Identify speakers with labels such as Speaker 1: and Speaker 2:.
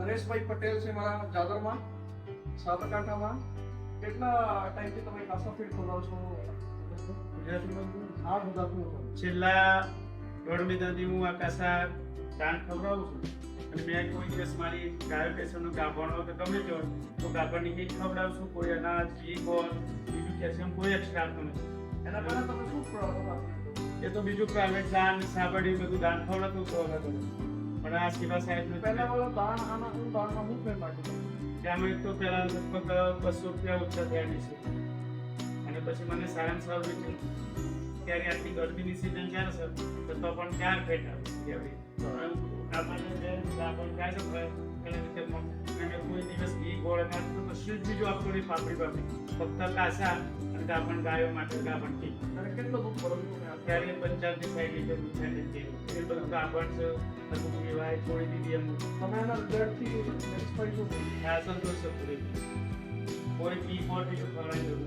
Speaker 1: નરેશભાઈ પટેલ છે મારા જાદરમાં સાબરકાંઠામાં. કેટલા ટાઈમથી તમે કાસા ફીડ ખવડાવો છો ગુજરાતીમાં? હા, ગુજરાતીમાં.
Speaker 2: છેલ્લા 1.5 મહિનાથી હું આ કાસા દાન ખવડાવું છું. અને મેં કોઈ દિવસ મારી ગાયો ભેંસોનું ગાભણ કે ગમે તે હોય તો ગાભણની કીટ ખવડાવું છું. કોઈ અનાજ, ઘી, ગોળ, બીજું કેલ્શિયમ કોઈ એક્સ્ટ્રા આપતું નથી.
Speaker 1: એના પહેલા તમે શું ખવડાવો?
Speaker 2: એ તો બીજું પ્રાઇવેટ દાન, સાબરડી બધું દાન ખવડાતું તો હવે પણ આ શિવા સાહેબ
Speaker 1: પહેલા વાળો દાણ આના હું દાણમાં હું ફેર નાખ્યું?
Speaker 2: ત્યાં એક તો પહેલા લગભગ 200 રૂપિયા ઓછા થયા છે. અને પછી મને સારામાં સારું રીતનું ત્યારે આટલી ગરમીની સિઝન ચાલે છે તો પણ 4 ફેટ આવે છે. આપણને ગાય છે એને રીતે કોઈ દિવસ ઘી ગોળ અનાજ તો કશું જ બીજું આપતું નહીં. પાપડી ફક્ત કાસા અને ગાભણ ગાયો માટે ગાભણ ઘી.
Speaker 1: અને કેટલો દૂધ ભરવું?
Speaker 2: ત્યારે 50 થી 60 લીટર દૂધ થાય છે. એ બધું ગાભણ છે, બધું પીવાય, છોડી દીધી એમ.
Speaker 1: તમે એના રિઝલ્ટથી સેટિસ્ફાઈડ છો?
Speaker 2: આ સંતોષ છે પૂરી. કોઈ ઘી ગોળ બીજું ખવડાવી દઉં.